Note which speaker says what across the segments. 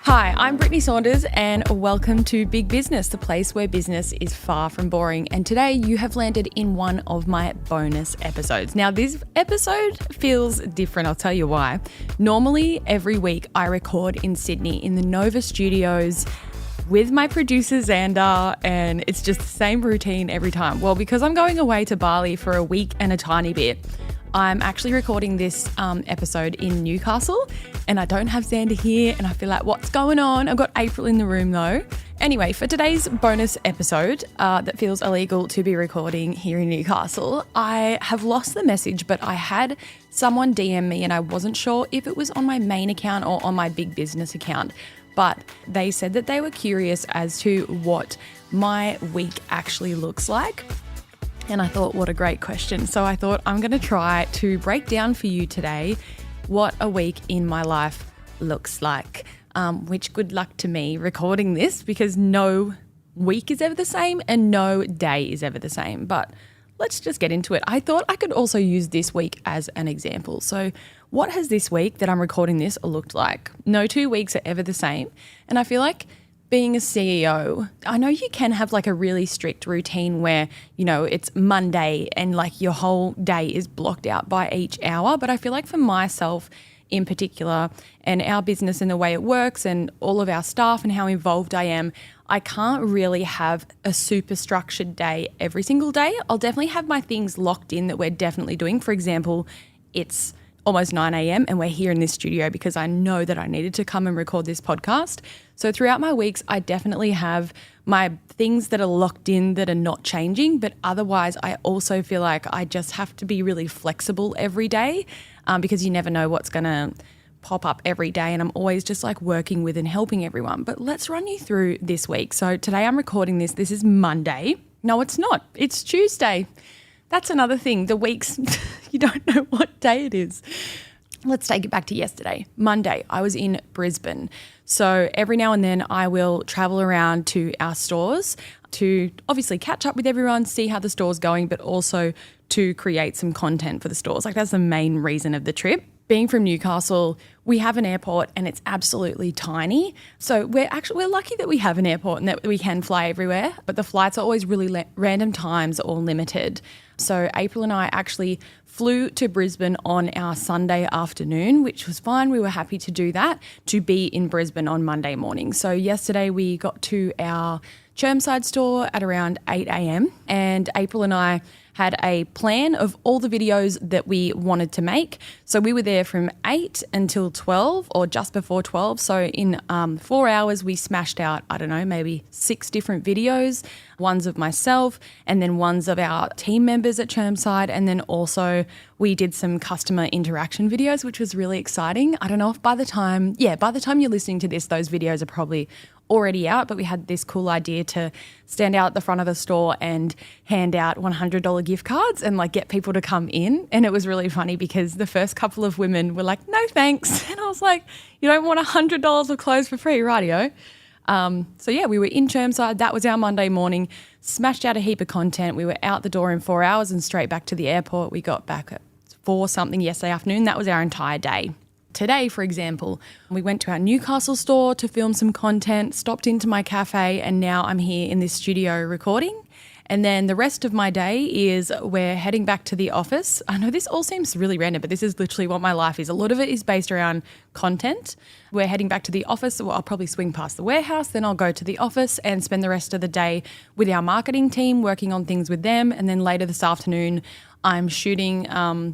Speaker 1: Hi, I'm Brittney Saunders and welcome to Big Business, the place where business is far from boring. And today you have landed in one of my bonus episodes. Now, this episode feels different. I'll tell you why. Normally, every week I record in Sydney in the Nova Studios with my producer Xander, and it's just the same routine every time. Well, because I'm going away to Bali for a week and a tiny bit, I'm actually recording this episode in Newcastle and I don't have Xander here and I feel like, what's going on? I've got April in the room though. Anyway, for today's bonus episode that feels illegal to be recording here in Newcastle, I have lost the message, but I had someone DM me and I wasn't sure if it was on my main account or on my Big Business account. But they said that they were curious as to what my week actually looks like. And I thought, what a great question. So I thought I'm going to try to break down for you today what a week in my life looks like, which good luck to me recording this because no week is ever the same and no day is ever the same. But let's just get into it. I thought I could also use this week as an example. So what has this week that I'm recording this looked like? No 2 weeks are ever the same. And I feel like being a CEO, I know you can have like a really strict routine where, you know, it's Monday and like your whole day is blocked out by each hour. But I feel like for myself in particular and our business and the way it works and all of our staff and how involved I am, I can't really have a super structured day every single day. I'll definitely have my things locked in that we're definitely doing. For example, it's almost 9 a.m. and we're here in this studio because I know that I needed to come and record this podcast. So throughout my weeks, I definitely have my things that are locked in that are not changing, but otherwise I also feel like I just have to be really flexible every day because you never know what's going to pop up every day and I'm always just like working with and helping everyone. But let's run you through this week. So today I'm recording this. This is Monday. No, it's not. It's Tuesday. That's another thing. The weeks, you don't know what day it is. Let's take it back to yesterday. Monday, I was in Brisbane. So every now and then I will travel around to our stores to obviously catch up with everyone, see how the store's going, but also to create some content for the stores. Like that's the main reason of the trip. Being from Newcastle, we have an airport and it's absolutely tiny. So we're lucky that we have an airport and that we can fly everywhere, but the flights are always really random times or limited. So April and I actually flew to Brisbane on our Sunday afternoon, which was fine. We were happy to do that, to be in Brisbane on Monday morning. So yesterday we got to our Chermside store at around 8 a.m. and April and I had a plan of all the videos that we wanted to make. So we were there from 8 until 12 or just before 12. So in 4 hours, we smashed out, I don't know, maybe 6 different videos, ones of myself and then ones of our team members at Chermside. And then also we did some customer interaction videos, which was really exciting. I don't know if by the time you're listening to this, those videos are probably already out, but we had this cool idea to stand out at the front of the store and hand out $100 gift cards and like get people to come in. And it was really funny because the first couple of women were like, no thanks. And I was like, you don't want $100 of clothes for free, rightio. So yeah, we were in Chermside. That was our Monday morning, smashed out a heap of content. We were out the door in 4 hours and straight back to the airport. We got back at 4 something yesterday afternoon. That was our entire day. Today, for example, we went to our Newcastle store to film some content, stopped into my cafe, and now I'm here in this studio recording. And then the rest of my day is we're heading back to the office. I know this all seems really random, but this is literally what my life is. A lot of it is based around content. We're heading back to the office. So I'll probably swing past the warehouse, then I'll go to the office and spend the rest of the day with our marketing team, working on things with them. And then later this afternoon, I'm shooting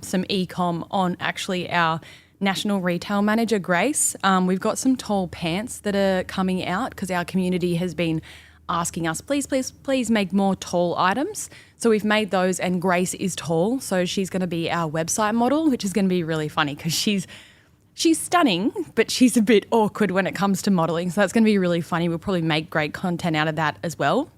Speaker 1: some e-com on actually our National Retail Manager, Grace. We've got some tall pants that are coming out because our community has been asking us, please make more tall items. So we've made those and Grace is tall. So she's going to be our website model, which is going to be really funny because she's stunning, but she's a bit awkward when it comes to modeling. So that's going to be really funny. We'll probably make great content out of that as well.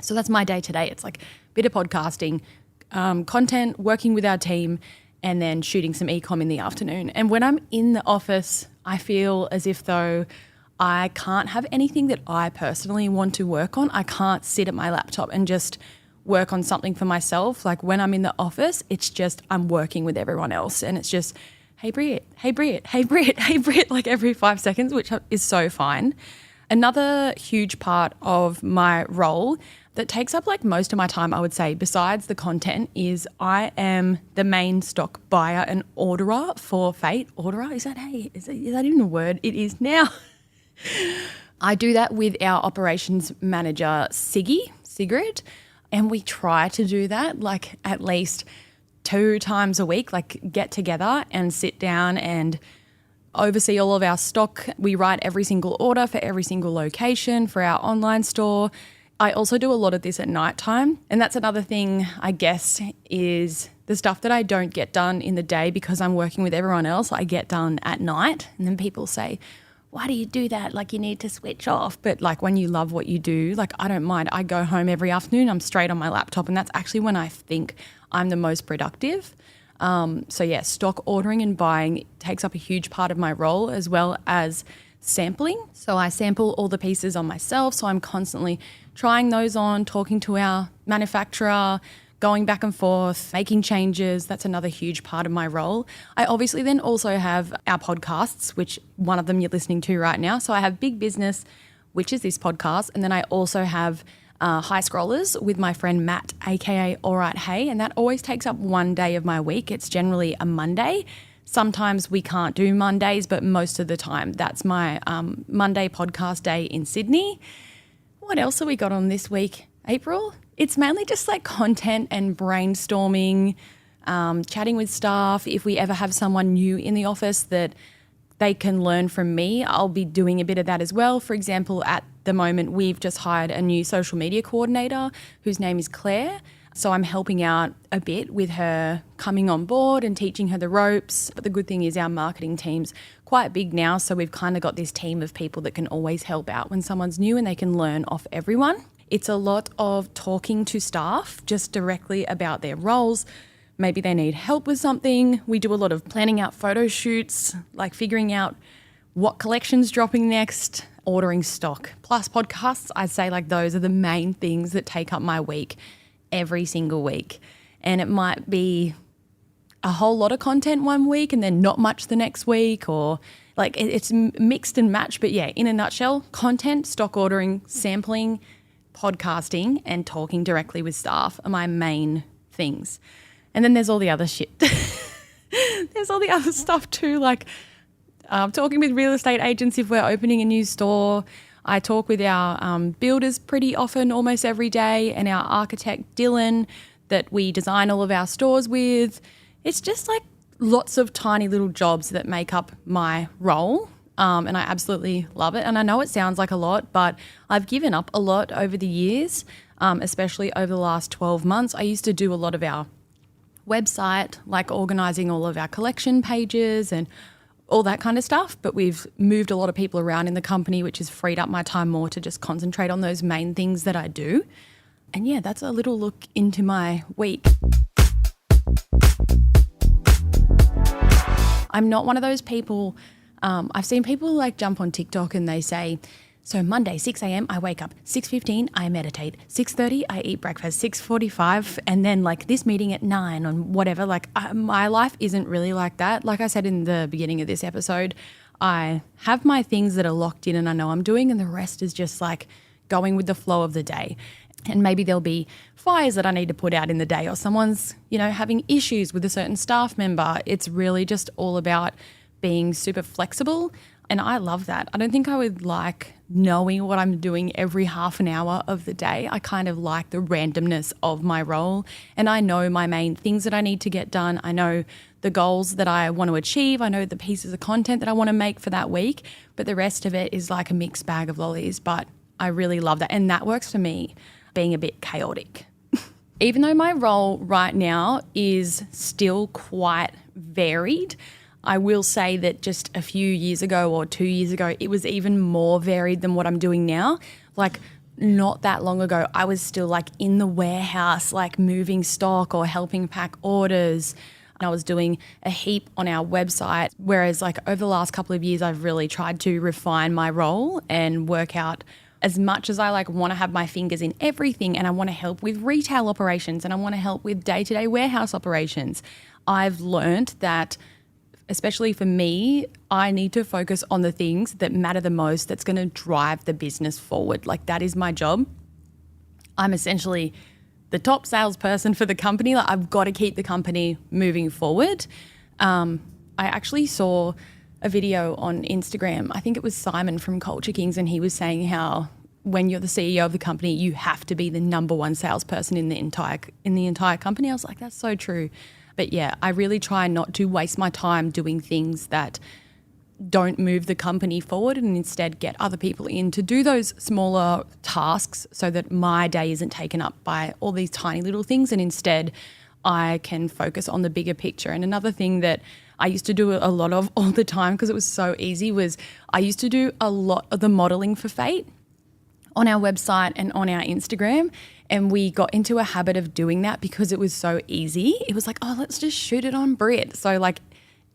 Speaker 1: So that's my day today. It's like a bit of podcasting, content, working with our team, and then shooting some e-com in the afternoon. And when I'm in the office, I feel as if though I can't have anything that I personally want to work on. I can't sit at my laptop and just work on something for myself. Like when I'm in the office, it's just I'm working with everyone else and it's just hey Britt, hey Britt, hey Britt, hey Britt, like every 5 seconds, which is so fine. Another huge part of my role that takes up like most of my time, I would say, besides the content, is I am the main stock buyer and orderer for Fate. Orderer, is that even a word? It is now. I do that with our operations manager, Sigrid, and we try to do that like at least 2 times a week, like get together and sit down and oversee all of our stock. We write every single order for every single location for our online store. I also do a lot of this at night time, and that's another thing, I guess, is the stuff that I don't get done in the day because I'm working with everyone else, I get done at night. And then people say, why do you do that? Like, you need to switch off. But like, when you love what you do, like, I don't mind. I go home every afternoon, I'm straight on my laptop, and that's actually when I think I'm the most productive. So yeah, stock ordering and buying takes up a huge part of my role, as well as sampling. So I sample all the pieces on myself. So I'm constantly trying those on, talking to our manufacturer, going back and forth, making changes. That's another huge part of my role. I obviously then also have our podcasts, which one of them you're listening to right now. So I have Big Business, which is this podcast. And then I also have High Scrollers with my friend Matt, aka All Right Hey. And that always takes up one day of my week. It's generally a Monday. Sometimes we can't do Mondays, but most of the time that's my Monday podcast day in Sydney. What else have we got on this week, April? It's mainly just like content and brainstorming, chatting with staff. If we ever have someone new in the office that they can learn from me, I'll be doing a bit of that as well. For example, at the moment, we've just hired a new social media coordinator whose name is Claire. So I'm helping out a bit with her coming on board and teaching her the ropes. But the good thing is our marketing team's quite big now, so we've kind of got this team of people that can always help out when someone's new and they can learn off everyone. It's a lot of talking to staff just directly about their roles. Maybe they need help with something. We do a lot of planning out photo shoots, like figuring out what collection's dropping next, ordering stock. Plus podcasts, I'd say like those are the main things that take up my week every single week. And it might be a whole lot of content one week and then not much the next week, or like it's mixed and matched. But yeah, in a nutshell, content, stock ordering, sampling, podcasting, and talking directly with staff are my main things. And then there's all the other shit. There's all the other stuff too, like talking with real estate agents if we're opening a new store. I talk with our builders pretty often, almost every day, and our architect, Dylan, that we design all of our stores with. It's just like lots of tiny little jobs that make up my role, and I absolutely love it. And I know it sounds like a lot, but I've given up a lot over the years, especially over the last 12 months. I used to do a lot of our website, like organising all of our collection pages and all that kind of stuff, but we've moved a lot of people around in the company, which has freed up my time more to just concentrate on those main things that I do. And yeah, that's a little look into my week. I'm not one of those people, I've seen people like jump on TikTok and they say, so Monday, 6 a.m, I wake up, 6:15, I meditate, 6:30, I eat breakfast, 6:45, and then like this meeting at 9 on whatever. Like my life isn't really like that. Like I said in the beginning of this episode, I have my things that are locked in and I know I'm doing, and the rest is just like going with the flow of the day. And maybe there'll be fires that I need to put out in the day, or someone's, having issues with a certain staff member. It's really just all about being super flexible. And I love that. I don't think I would like knowing what I'm doing every half an hour of the day. I kind of like the randomness of my role. And I know my main things that I need to get done. I know the goals that I want to achieve. I know the pieces of content that I want to make for that week. But the rest of it is like a mixed bag of lollies. But I really love that. And that works for me, being a bit chaotic. Even though my role right now is still quite varied, I will say that just a few years ago or 2 years ago, it was even more varied than what I'm doing now. Like not that long ago, I was still like in the warehouse, like moving stock or helping pack orders. I was doing a heap on our website, whereas like over the last couple of years, I've really tried to refine my role and work out, as much as I like want to have my fingers in everything and I want to help with retail operations and I want to help with day-to-day warehouse operations, I've learned that especially for me, I need to focus on the things that matter the most, that's going to drive the business forward. Like, that is my job. I'm essentially the top salesperson for the company. Like, I've got to keep the company moving forward. I actually saw a video on Instagram. I think it was Simon from Culture Kings, and he was saying how when you're the CEO of the company, you have to be the number one salesperson in the entire company. I was like, that's so true. But yeah, I really try not to waste my time doing things that don't move the company forward, and instead get other people in to do those smaller tasks so that my day isn't taken up by all these tiny little things, and instead I can focus on the bigger picture. And another thing that I used to do a lot of all the time, because it was so easy, was I used to do a lot of the modeling for Fate on our website and on our Instagram. And we got into a habit of doing that because it was so easy. It was like, oh, let's just shoot it on Britt. So like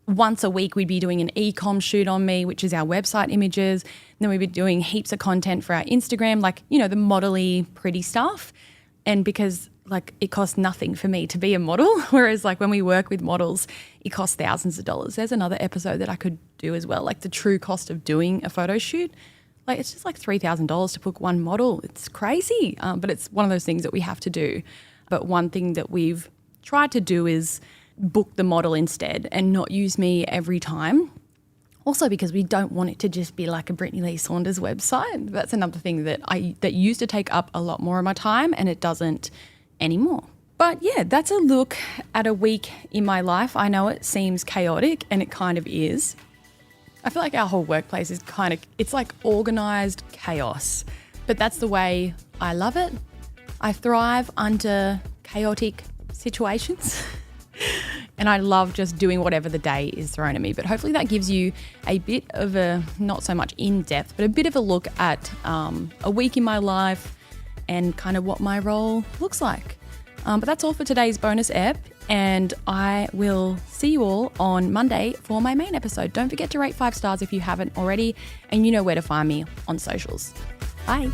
Speaker 1: once a week we'd be doing an e-com shoot on me, which is our website images. And then we'd be doing heaps of content for our Instagram, like, you know, the modelly pretty stuff. And because like it costs nothing for me to be a model, whereas like when we work with models, it costs thousands of dollars. There's another episode that I could do as well, like the true cost of doing a photo shoot. Like it's just like $3,000 to book one model. It's crazy, but it's one of those things that we have to do. But one thing that we've tried to do is book the model instead and not use me every time. Also because we don't want it to just be like a Brittney Saunders website. That's another thing that used to take up a lot more of my time, and it doesn't anymore. But yeah, that's a look at a week in my life. I know it seems chaotic, and it kind of is. I feel like our whole workplace is it's like organised chaos, but that's the way I love it. I thrive under chaotic situations and I love just doing whatever the day is thrown at me. But hopefully that gives you a bit of a, not so much in depth, but a bit of a look at a week in my life and kind of what my role looks like. But that's all for today's bonus ep, and I will see you all on Monday for my main episode. Don't forget to rate 5 stars if you haven't already, and you know where to find me on socials. Bye.